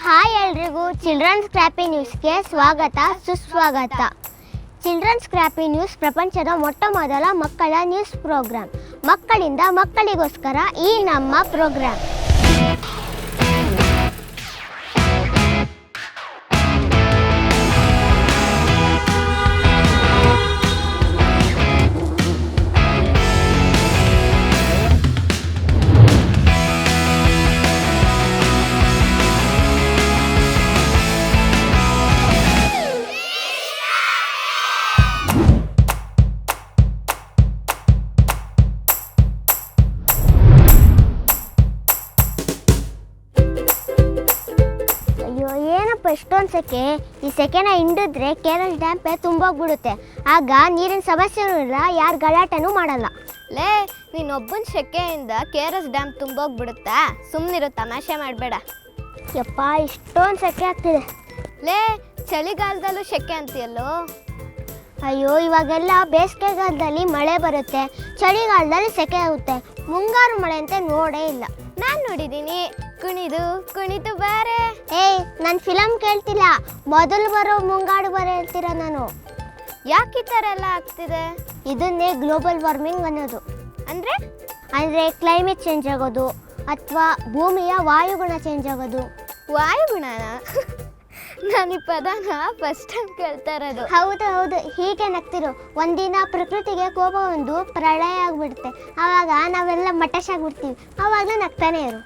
Hi ಎಲ್ರಿಗೂ children's ಸ್ಕ್ರಾಪಿ ನ್ಯೂಸ್ಗೆ ಸ್ವಾಗತ ಸುಸ್ವಾಗತ. ಚಿಲ್ಡ್ರನ್ಸ್ ಸ್ಕ್ರಾಪಿ ನ್ಯೂಸ್ ಪ್ರಪಂಚದ ಮೊಟ್ಟ ಮೊದಲ ಮಕ್ಕಳ ನ್ಯೂಸ್ ಪ್ರೋಗ್ರಾಂ. ಮಕ್ಕಳಿಂದ ಮಕ್ಕಳಿಗೋಸ್ಕರ ಈ ನಮ್ಮ ಪ್ರೋಗ್ರಾಂ. ಏನಪ್ಪ ಇಷ್ಟೊಂದು ಸೆಕೆ, ಈ ಸೆಕೆನ ಹಿಂಡಿದ್ರೆ ಕೇರಳ ಡ್ಯಾಮ್ ತುಂಬೋಗ್ಬಿಡುತ್ತೆ. ಆಗ ನೀರಿನ ಸಮಸ್ಯೆನೂ ಇಲ್ಲ, ಯಾರು ಗಲಾಟೆನೂ ಮಾಡಲ್ಲ. ಲೇ, ನೀನೊಬ್ಬನ ಸೆಕೆಯಿಂದ KRS ಡ್ಯಾಮ್ ತುಂಬೋಗ್ಬಿಡುತ್ತಾ? ಸುಮ್ಮನಿರು, ತಮಾಷೆ ಮಾಡಬೇಡ. ಯಪ್ಪ, ಇಷ್ಟೊಂದು ಸೆಕೆ ಆಗ್ತಿದೆ. ಲೇ, ಚಳಿಗಾಲದಲ್ಲೂ ಸೆಕೆ ಅಂತೀಯಲ್ಲೋ? ಅಯ್ಯೋ, ಇವಾಗೆಲ್ಲ ಬೇಸಿಗೆಗಾಲದಲ್ಲಿ ಮಳೆ ಬರುತ್ತೆ, ಚಳಿಗಾಲದಲ್ಲಿ ಸೆಕೆ ಆಗುತ್ತೆ. ಮುಂಗಾರು ಮಳೆ ಅಂತ ನೋಡೇ ಇಲ್ಲ. ನಾನು ನೋಡಿದ್ದೀನಿ, ಕುಣಿದು ಬಾರೆ. ಏಯ್, ನಾನು ಫಿಲಮ್ ಕೇಳ್ತಿಲ್ಲ, ಮೊದಲು ಬರೋ ಮುಂಗಾರು ಬರೋ ಹೇಳ್ತೀರ ನಾನು. ಯಾಕೆ ಈ ಥರ ಎಲ್ಲ ಆಗ್ತಿದೆ? ಇದನ್ನೇ ಗ್ಲೋಬಲ್ ವಾರ್ಮಿಂಗ್ ಅನ್ನೋದು. ಅಂದರೆ ಕ್ಲೈಮೇಟ್ ಚೇಂಜ್ ಆಗೋದು ಅಥವಾ ಭೂಮಿಯ ವಾಯುಗುಣ ಚೇಂಜ್ ಆಗೋದು. ವಾಯುಗುಣನ? ನಾನು ಈ ಪದನ ಫಸ್ಟ್ ಟೈಮ್ ಕೇಳ್ತಾ ಇರೋದು. ಹೌದು, ಹೀಗೆ ನಗ್ತಿರು. ಒಂದಿನ ಪ್ರಕೃತಿಗೆ ಕೋಪ ಒಂದು ಪ್ರಳಯ ಆಗಿಬಿಡುತ್ತೆ, ಆವಾಗ ನಾವೆಲ್ಲ ಮಟಶಾಗ್ಬಿಡ್ತೀವಿ. ಆವಾಗಲೇ ನಗ್ತಾನೆ ಇರು.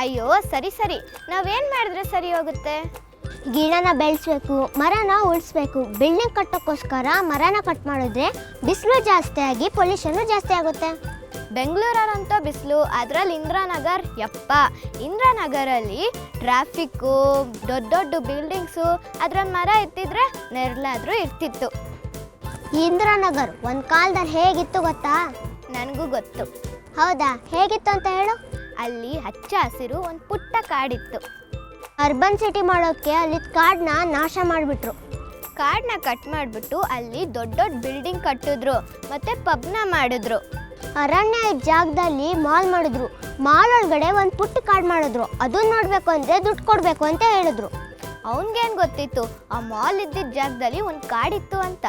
ಅಯ್ಯೋ, ಸರಿ, ನಾವೇನು ಮಾಡಿದ್ರೆ ಸರಿ ಹೋಗುತ್ತೆ? ಗಿಡನ ಬೆಳೆಸ್ಬೇಕು, ಮರನ ಉಳಿಸ್ಬೇಕು. ಬಿಲ್ಡಿಂಗ್ ಕಟ್ಟೋಕ್ಕೋಸ್ಕರ ಮರನ ಕಟ್ ಮಾಡಿದ್ರೆ ಬಿಸಿಲು ಜಾಸ್ತಿ ಆಗಿ ಪೊಲ್ಯೂಷನ್ನು ಜಾಸ್ತಿ ಆಗುತ್ತೆ. ಬೆಂಗಳೂರಂತೂ ಬಿಸಿಲು, ಅದರಲ್ಲಿ ಇಂದಿರಾನಗರ್. ಯಪ್ಪ, ಇಂದಿರಾನಗರಲ್ಲಿ ಟ್ರಾಫಿಕ್ಕು, ದೊಡ್ಡ ಬಿಲ್ಡಿಂಗ್ಸು, ಅದ್ರಲ್ಲಿ ಮರ ಎತ್ತಿದ್ರೆ ನೆರಳಾದರೂ ಇರ್ತಿತ್ತು. ಇಂದಿರಾನಗರ್ ಒಂದು ಕಾಲದಲ್ಲಿ ಹೇಗಿತ್ತು ಗೊತ್ತಾ? ನನಗೂ ಗೊತ್ತು. ಹೌದಾ, ಹೇಗಿತ್ತು ಅಂತ ಹೇಳು. ಅಲ್ಲಿ ಹಚ್ಚ ಹಸಿರು ಒಂದು ಪುಟ್ಟ ಕಾಡಿತ್ತು. ಅರ್ಬನ್ ಸಿಟಿ ಮಾಡೋಕ್ಕೆ ಅಲ್ಲಿ ಕಾಡನ್ನ ನಾಶ ಮಾಡಿಬಿಟ್ರು. ಕಾಡನ್ನ ಕಟ್ ಮಾಡಿಬಿಟ್ಟು ಅಲ್ಲಿ ದೊಡ್ಡ ಬಿಲ್ಡಿಂಗ್ ಕಟ್ಟಿದ್ರು, ಮತ್ತು ಪಬ್ನ ಮಾಡಿದ್ರು. ಅರಣ್ಯ ಜಾಗದಲ್ಲಿ ಮಾಲ್ ಮಾಡಿದ್ರು. ಮಾಲ್ ಒಳಗಡೆ ಒಂದು ಪುಟ್ಟ ಕಾಡು ಮಾಡಿದ್ರು. ಅದನ್ನ ನೋಡಬೇಕು ಅಂದರೆ ದುಡ್ಡು ಕೊಡಬೇಕು ಅಂತ ಹೇಳಿದ್ರು. ಅವನಿಗೇನು ಗೊತ್ತಿತ್ತು ಆ ಮಾಲ್ ಇದ್ದಿದ್ದ ಜಾಗದಲ್ಲಿ ಒಂದು ಕಾಡಿತ್ತು ಅಂತ?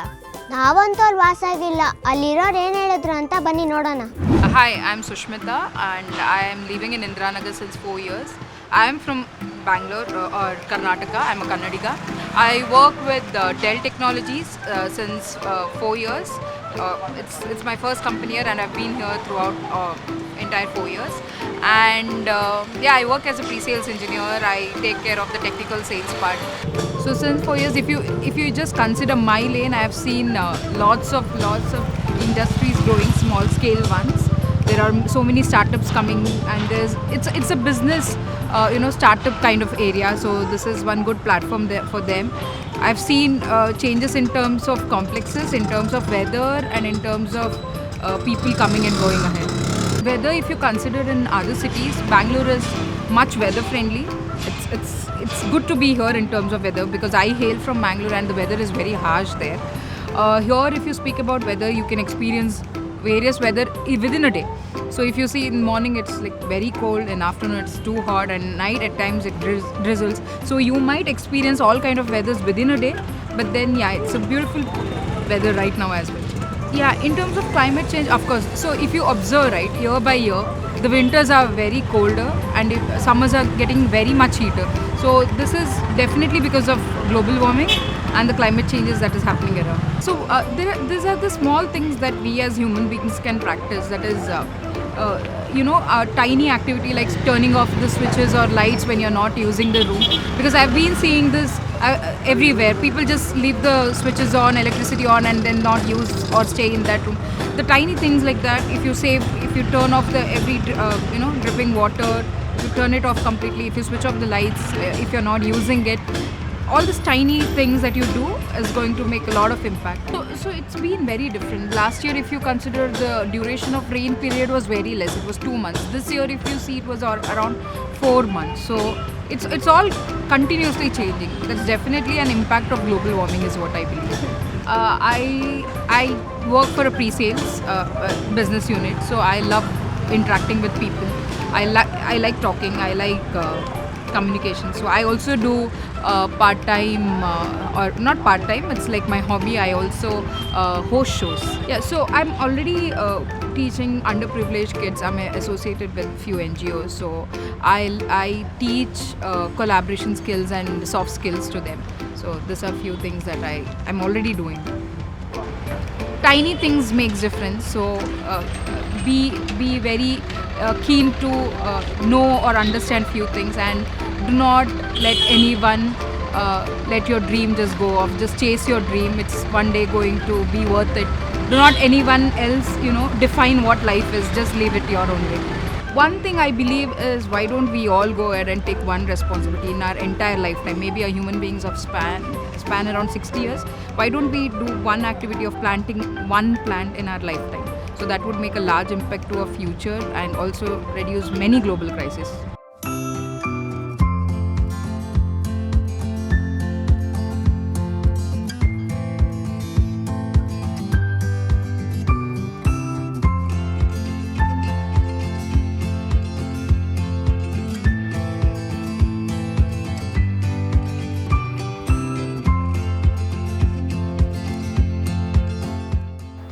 ನಾವಂತೂ ಅಲ್ಲಿ ವಾಸ ಆಗಿಲ್ಲ, ಅಲ್ಲಿರೋರು ಏನು ಹೇಳಿದ್ರು ಅಂತ ಬನ್ನಿ ನೋಡೋಣ. Hi, I'm Sushmita and I am living in Indiranagar since 4 years. I am from Bangalore or Karnataka. I'm a Kannadiga. I work with Dell Technologies since 4 years. It's my first company here and I've been here throughout entire 4 years. And I work as a pre-sales engineer. I take care of the technical sales part. So since 4 years, if you just consider my lane, I have seen lots of industries growing, small scale ones. There are so many startups coming, and it's a business startup kind of area. So this is one good platform there for them. I've seen changes in terms of complexes, in terms of weather, and in terms of people coming and going ahead. Weather, if you consider in other cities, Bangalore is much weather friendly. It's good to be here in terms of weather because I hail from Bangalore and the weather is very harsh there. Here, if you speak about weather, you can experience various weather within a day. So if you see in morning it's like very cold, in afternoon it's too hot, and night at times it drizzles. So you might experience all kind of weathers within a day, but then it's a beautiful weather right now as well. In terms of climate change, of course. So if you observe, right, year by year the winters are very colder and summers are getting very much heater. So this is definitely because of global warming and the climate changes that is happening around. So these are the small things that we as human beings can practice. That is, a tiny activity like turning off the switches or lights when you're not using the room. Because I've been seeing this everywhere. People just leave the switches on, electricity on, and then not use or stay in that room. The tiny things like that, if you turn off the every dripping water, you turn it off completely. If you switch off the lights, if you're not using it, all these tiny things that you do is going to make a lot of impact. So it's been very different. Last year, if you consider, the duration of rain period was very less. It was 2 months. This year, if you see, it was around 4 months. So it's all continuously changing. That's definitely an impact of global warming is what I believe. I work for a pre-sales business unit, so I love interacting with people. I like talking. I like communication. So I also do part-time or not part-time. It's like my hobby. I also host shows. Yeah. So I'm already teaching underprivileged kids. I'm associated with few NGOs. So I teach collaboration skills and soft skills to them. So these are few things that I'm already doing. Tiny things makes difference. So be very keen to know or understand few things, and do not let anyone let your dream just go off. Just chase your dream. It's one day going to be worth it. Do not anyone else define what life is. Just leave it your own way. One thing I believe is, why don't we all go ahead and take one responsibility in our entire lifetime? Maybe a human beings of span around 60 years. Why don't we do one activity of planting one plant in our lifetime? So that would make a large impact to our future and also reduce many global crises.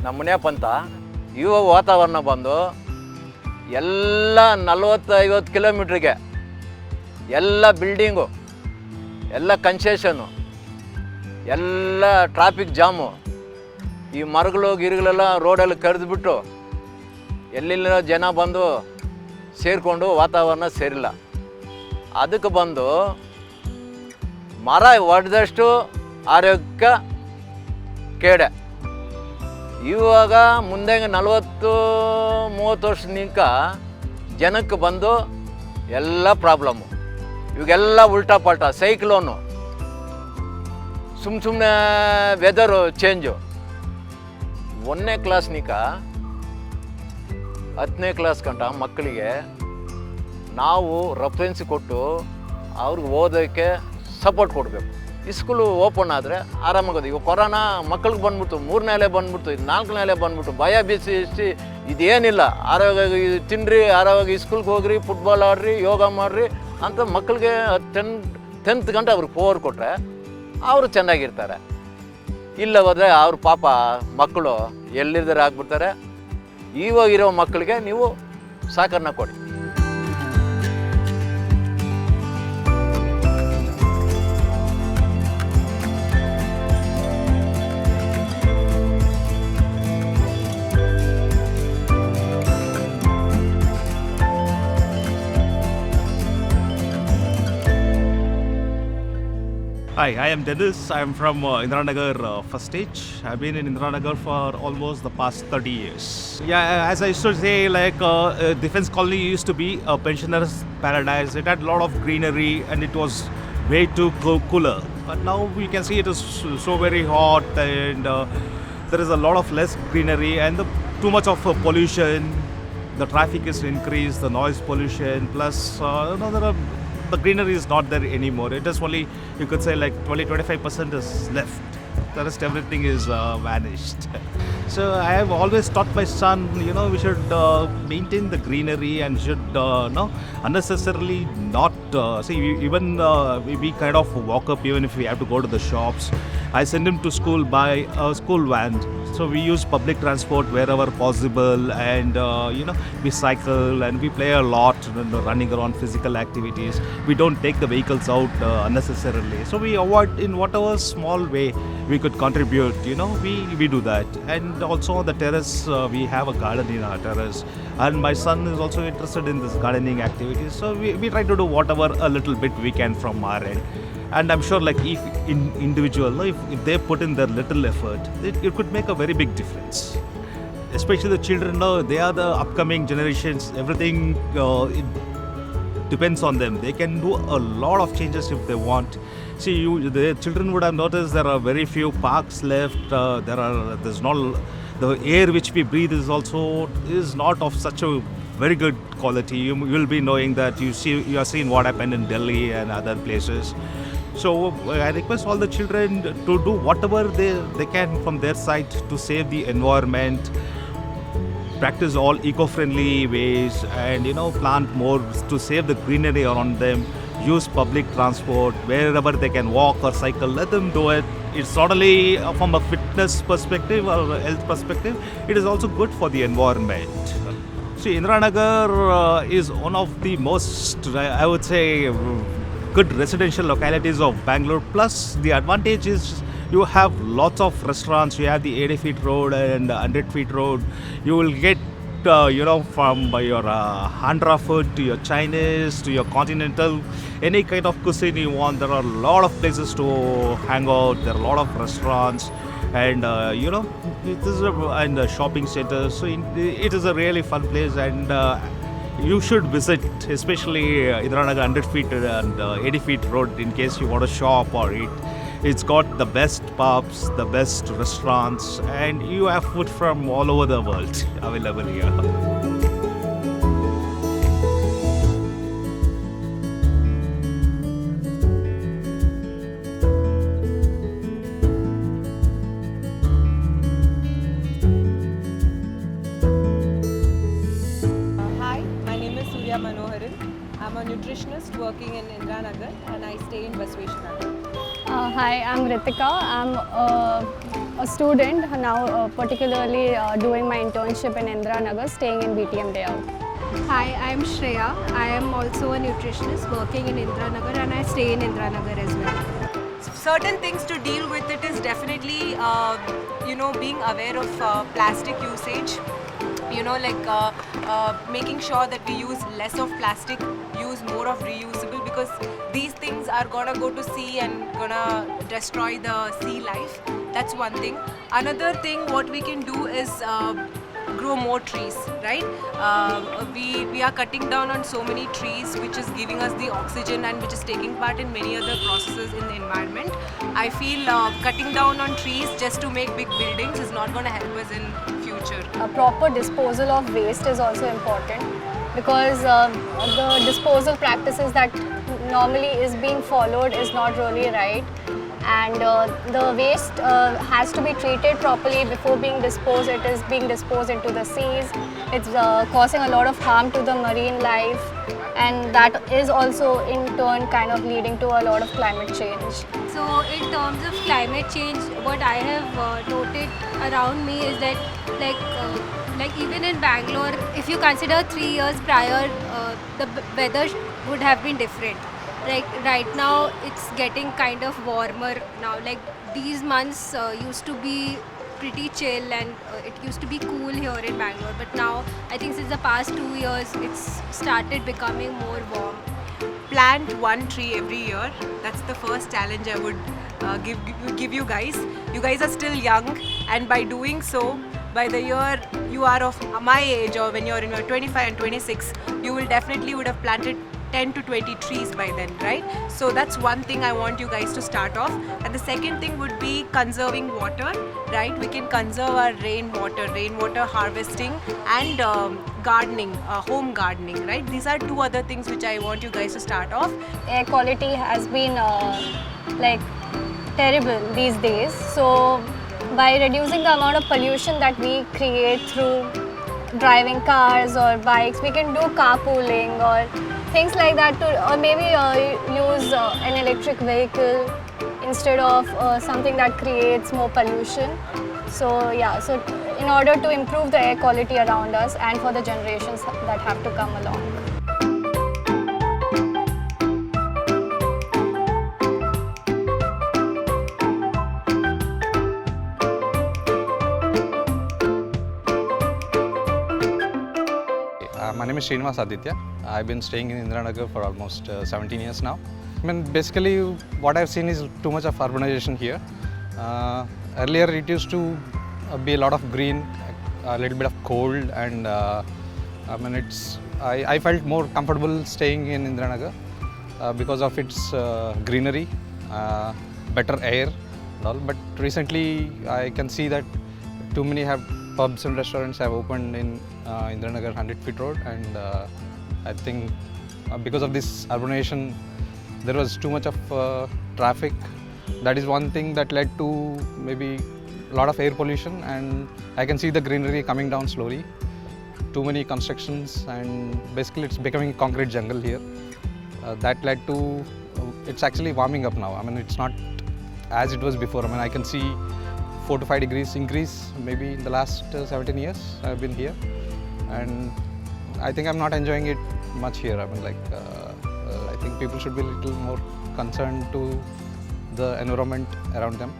ನಮ್ಮ ಮನೆ ಪಂತ ಇವ ವಾತಾವರಣ ಬಂದು ಎಲ್ಲ 40-50 ಕಿಲೋಮೀಟ್ರಿಗೆ ಎಲ್ಲ building, ಎಲ್ಲ ಕನ್ಸೆಷನ್ನು, ಎಲ್ಲ ಟ್ರಾಫಿಕ್ ಜಾಮು, ಈ ಮರಗಳು ಗಿರಿಗಳೆಲ್ಲ ರೋಡಲ್ಲಿ ಕರೆದುಬಿಟ್ಟು ಎಲ್ಲಿಲ್ಲ ಜನ ಬಂದು ಸೇರಿಕೊಂಡು ವಾತಾವರಣ ಸೇರಿಲ್ಲ. ಅದಕ್ಕೆ ಬಂದು ಮರ ಒಡೆದಷ್ಟು ಆರೋಗ್ಯ ಕೇಡೆ. ಇವಾಗ ಮುಂದೆ 40-30 ವರ್ಷನಿಂಕ ಜನಕ್ಕೆ ಬಂದು ಎಲ್ಲ ಪ್ರಾಬ್ಲಮ್ಮು. ಇವಾಗೆಲ್ಲ ಉಲ್ಟಾ ಪಲ್ಟಾ, ಸೈಕ್ಲೋನು, ಸುಮ್ಮನೆ ವೆದರು ಚೇಂಜು. 1ನೇ ಕ್ಲಾಸ್ನಿಕ 10ನೇ ಕ್ಲಾಸ್ ಗಂಟ ಮಕ್ಕಳಿಗೆ ನಾವು ರೆಫರೆನ್ಸ್ ಕೊಟ್ಟು ಅವ್ರಿಗೆ ಓದೋಕ್ಕೆ ಸಪೋರ್ಟ್ ಕೊಡಬೇಕು. ಸ್ಕೂಲು ಓಪನ್ ಆದರೆ ಆರಾಮಾಗೋದು. ಇವಾಗ ಕೊರೋನಾ ಮಕ್ಕಳಿಗೆ ಬಂದ್ಬಿಟ್ಟು 3ನೇ ಅಲೆ ಬಂದ್ಬಿಟ್ಟು, 4ನೇ ಅಲೆ ಬಂದ್ಬಿಟ್ಟು ಭಯ ಬೀಸಿ ಇದೇನಿಲ್ಲ. ಆರೋಗ್ಯ ತಿನ್ನಿರಿ, ಆರೋಗ್ಯ ಸ್ಕೂಲ್ಗೆ ಹೋಗ್ರಿ, ಫುಟ್ಬಾಲ್ ಆಡ್ರಿ, ಯೋಗ ಮಾಡಿರಿ ಅಂತ ಮಕ್ಕಳಿಗೆ 10th ಗಂಟೆ ಅವ್ರಿಗೆ ಪವರ್ ಕೊಟ್ಟರೆ ಅವರು ಚೆನ್ನಾಗಿರ್ತಾರೆ. ಇಲ್ಲ ಹೋದರೆ ಅವ್ರ ಪಾಪ ಮಕ್ಕಳು ಎಲ್ಲಿದ್ದಾರೆ ಆಗ್ಬಿಡ್ತಾರೆ. ಇವಾಗಿರೋ ಮಕ್ಕಳಿಗೆ ನೀವು ಸಹಕಾರ ಕೊಡಿ. Hi, I am Dennis. I am from Indiranagar first stage. I've been in Indiranagar for almost the past 30 years. Yeah, as I used to say, like Defense Colony used to be a pensioner's paradise. It had a lot of greenery and it was way too cooler. But now we can see it is so very hot, and there is a lot of less greenery and too much of pollution. The traffic is increased, the noise pollution, plus the greenery is not there anymore. It is only, you could say, like 20-25% is left. The rest everything is vanished. So I have always taught my son, we should maintain the greenery and should unnecessarily not even we kind of walk up even if we have to go to the shops. I send him to school by a school van. So we use public transport wherever possible, and we cycle and we play a lot, running around physical activities. We don't take the vehicles out unnecessarily. So we avoid in whatever small way we could contribute. We do that. And also on the terrace, we have a garden in our terrace, and my son is also interested in this gardening activities. So we try to do whatever a little bit we can from our end. And I'm sure, like, if if they put in their little effort, it could make a very big difference. Especially the children, they are the upcoming generations. Everything it depends on them. They can do a lot of changes if they want. See, the children would have noticed there are very few parks left. There's not the air which we breathe is not of such a very good quality. You will be knowing that you are seeing what happened in Delhi and other places. So I request all the children to do whatever they can from their side to save the environment. practice all eco-friendly ways and plant more to save the greenery around them. Use public transport wherever they can walk or cycle. Let them do it. It's not only from a fitness perspective or a health perspective. It is also good for the environment. See, Indiranagar is one of the most, I would say, good residential localities of Bangalore. Plus, the advantage is you have lots of restaurants. You have the 80 feet road and 100 feet road. You will get, from your Andhra food to your Chinese to your continental, any kind of cuisine you want. There are a lot of places to hang out. There are a lot of restaurants. And it is and shopping centers. So it is a really fun place, and you should visit, especially Indiranagar 100 feet and 80 feet road, in case you want to shop or eat. It's got the best pubs, the best restaurants, and you have food from all over the world available here. Hi, my name is I'm a nutritionist working in Indiranagar and I stay in Basveshwara. Hi, I'm Ritika. I'm a student now, particularly doing my internship in Indiranagar, staying in BTM layout. Hi, I'm Shreya. I am also a nutritionist working in Indiranagar and I stay in Indiranagar as well. Certain things to deal with it is definitely, being aware of plastic usage. Making sure that we use less of plastic, use more of reusable, because these things are gonna go to sea and gonna destroy the sea life. That's one thing. Another thing what we can do is grow more trees, right? We are cutting down on so many trees, which is giving us the oxygen and which is taking part in many other processes in the environment. I feel cutting down on trees just to make big buildings is not going to help us in future. A proper disposal of waste is also important, because the disposal practices that normally is being followed is not really right. And the waste has to be treated properly before being disposed. It is being disposed into the seas. It's causing a lot of harm to the marine life, and that is also in turn kind of leading to a lot of climate change. So in terms of climate change, what I have noted around me is that like even in Bangalore, if you consider 3 years prior, the weather would have been different. Like right now it's getting kind of warmer now. Like these months used to be pretty chill and it used to be cool here in Bangalore, but now I think since the past 2 years it's started becoming more warm. Plant one tree every year. That's the first challenge I would give you guys. You guys are still young, and by doing so, by the year you are of my age, or when you're in your 25 and 26, you will definitely would have planted 10 to 20 trees by then, right? So that's one thing I want you guys to start off. And the second thing would be conserving water, right? We can conserve our rainwater harvesting, and gardening, home gardening, right? These are two other things which I want you guys to start off. Air quality has been terrible these days. So by reducing the amount of pollution that we create through driving cars or bikes, we can do carpooling or things like that, or maybe use an electric vehicle instead of something that creates more pollution. So yeah, so in order to improve the air quality around us and for the generations that have to come along. My name is Srinivas Aditya. I've been staying in Indiranagar for almost 17 years now. I mean, basically what I've seen is too much of urbanization here. Earlier it used to be a lot of green, a little bit of cold, and I felt more comfortable staying in Indiranagar because of its greenery, better air and all. But recently I can see that too many pubs and restaurants have opened in Indiranagar 100 feet road, and I think because of this urbanization there was too much of traffic. That is one thing that led to maybe a lot of air pollution, and I can see the greenery coming down slowly. too many constructions, and basically it's becoming concrete jungle here. That led to it's actually warming up now. I mean, it's not as it was before. I mean, I can see 4 to 5 degrees increase maybe in the last 17 years I've been here, and I think I'm not enjoying it much here. I mean, I think people should be a little more concerned to the environment around them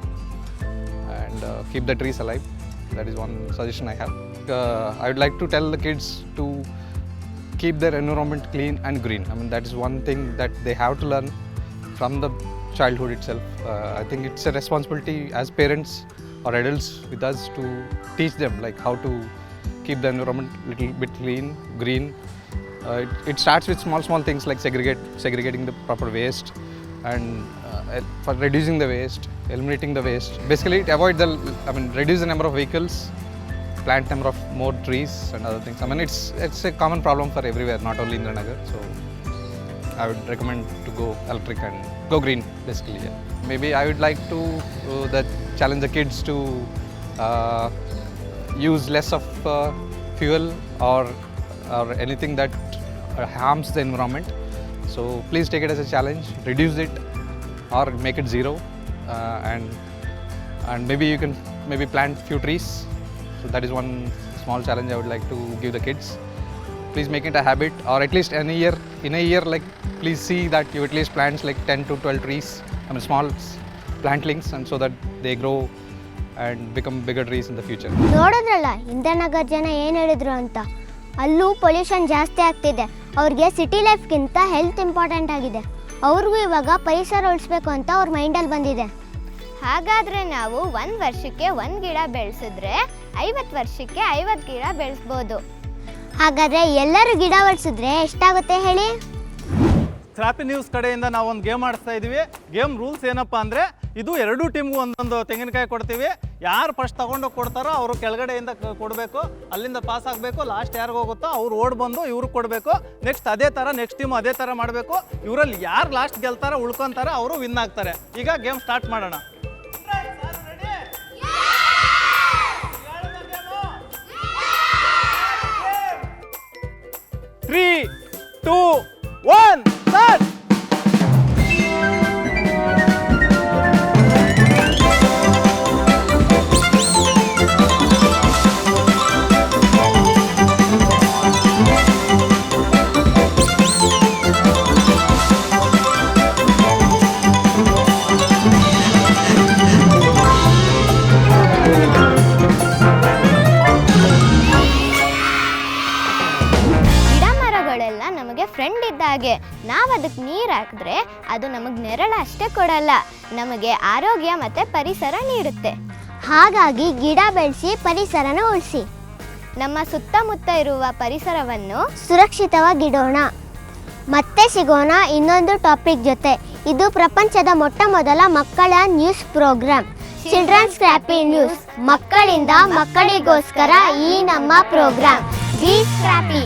and keep the trees alive. That is one suggestion I have. I would like to tell the kids to keep their environment clean and green. I mean, that is one thing that they have to learn from the childhood itself. I think it's a responsibility as parents or adults with us to teach them like how to keep the environment a little bit clean, green. It starts with small things like segregating the proper waste, and for reducing the waste, eliminating the waste. Basically, it reduce the number of vehicles, plant number of more trees and other things. I mean, it's a common problem for everywhere, not only in Indiranagar. So I would recommend to go electric and go green, basically. Yeah. Maybe I would like to challenge the kids to use less of fuel or anything that harms the environment. So please take it as a challenge, reduce it or make it zero, and maybe you can plant few trees. So that is one small challenge I would like to give the kids. Please make it a habit, or at least in a year, like please see that you at least plant like 10 to 12 trees, I mean small plantlings, and so that they grow and become bigger trees in the future. ನೋಡಿದ್ರಲ್ಲ ಇಂದಿರಾನಗರ ಜನ ಏನು ಹೇಳಿದ್ರು ಅಂತ. ಅಲ್ಲೂ pollution ಜಾಸ್ತಿ ಆಗ್ತಿದೆ. ಅವ್ರಿಗೆ city ಲೈಫ್ಗಿಂತ health important ಆಗಿದೆ. ಅವ್ರಿಗೂ ಇವಾಗ ಪರಿಸರ ಉಳಿಸ್ಬೇಕು ಅಂತ ಅವ್ರ ಮೈಂಡಲ್ಲಿ ಬಂದಿದೆ. ಹಾಗಾದರೆ ನಾವು 1 ವರ್ಷಕ್ಕೆ 1 ಗಿಡ ಬೆಳೆಸಿದ್ರೆ 50 ವರ್ಷಕ್ಕೆ 50 ಗಿಡ ಬೆಳೆಸ್ಬೋದು. ಹಾಗಾದರೆ ಎಲ್ಲರೂ ಗಿಡ ಬೆಳೆಸಿದ್ರೆ ಎಷ್ಟಾಗುತ್ತೆ ಹೇಳಿ? ಸ್ಕ್ರಾಪಿ ನ್ಯೂಸ್ ಕಡೆಯಿಂದ ನಾವು ಒಂದು ಗೇಮ್ ಆಡಿಸ್ತಾ ಇದ್ದೀವಿ. ಗೇಮ್ ರೂಲ್ಸ್ ಏನಪ್ಪ ಅಂದರೆ, ಇದು 2 ಟೀಮ್ಗೂ ಒಂದೊಂದು ತೆಂಗಿನಕಾಯಿ ಕೊಡ್ತೀವಿ. ಯಾರು ಫಸ್ಟ್ ತೊಗೊಂಡೋಗಿ ಕೊಡ್ತಾರೋ ಅವರು ಕೆಳಗಡೆಯಿಂದ ಕೊಡಬೇಕು, ಅಲ್ಲಿಂದ ಪಾಸ್ ಆಗಬೇಕು. ಲಾಸ್ಟ್ ಯಾರಿಗೆ ಹೋಗುತ್ತೋ ಅವ್ರು ಓಡ್ ಬಂದು ಇವ್ರಿಗೆ ಕೊಡಬೇಕು. ನೆಕ್ಸ್ಟ್ ಅದೇ ಥರ ನೆಕ್ಸ್ಟ್ ಟೀಮು ಅದೇ ಥರ ಮಾಡಬೇಕು. ಇವರಲ್ಲಿ ಯಾರು ಲಾಸ್ಟ್ ಗೆಲ್ತಾರೋ ಉಳ್ಕೊತಾರೆ ಅವರು ವಿನ್ ಆಗ್ತಾರೆ. ಈಗ ಗೇಮ್ ಸ್ಟಾರ್ಟ್ ಮಾಡೋಣ. 3, 2, 1, start! ಫ್ರೆಂಡ್ ಇದ್ದಾಗೆ. ನಾವು ಅದಕ್ಕೆ ನೀರು ಹಾಕಿದ್ರೆ ಅದು ನಮಗೆ ನೆರಳು ಅಷ್ಟೇ ಕೊಡಲ್ಲ, ನಮಗೆ ಆರೋಗ್ಯ ಮತ್ತು ಪರಿಸರ ನೀಡುತ್ತೆ. ಹಾಗಾಗಿ ಗಿಡ ಬೆಳೆಸಿ ಪರಿಸರನ ಉಳಿಸಿ. ನಮ್ಮ ಸುತ್ತಮುತ್ತ ಇರುವ ಪರಿಸರವನ್ನು ಸುರಕ್ಷಿತವಾಗಿಡೋಣ. ಮತ್ತೆ ಸಿಗೋಣ ಇನ್ನೊಂದು ಟಾಪಿಕ್ ಜೊತೆ. ಇದು ಪ್ರಪಂಚದ ಮೊಟ್ಟಮೊದಲ ಮಕ್ಕಳ ನ್ಯೂಸ್ ಪ್ರೋಗ್ರಾಮ್ ಚಿಲ್ಡ್ರನ್ಸ್ ಸ್ಕ್ರಾಪಿ ನ್ಯೂಸ್. ಮಕ್ಕಳಿಂದ ಮಕ್ಕಳಿಗೋಸ್ಕರ ಈ ನಮ್ಮ ಪ್ರೋಗ್ರಾಮ್. ಬಿ ಸ್ಕ್ರಾಪಿ.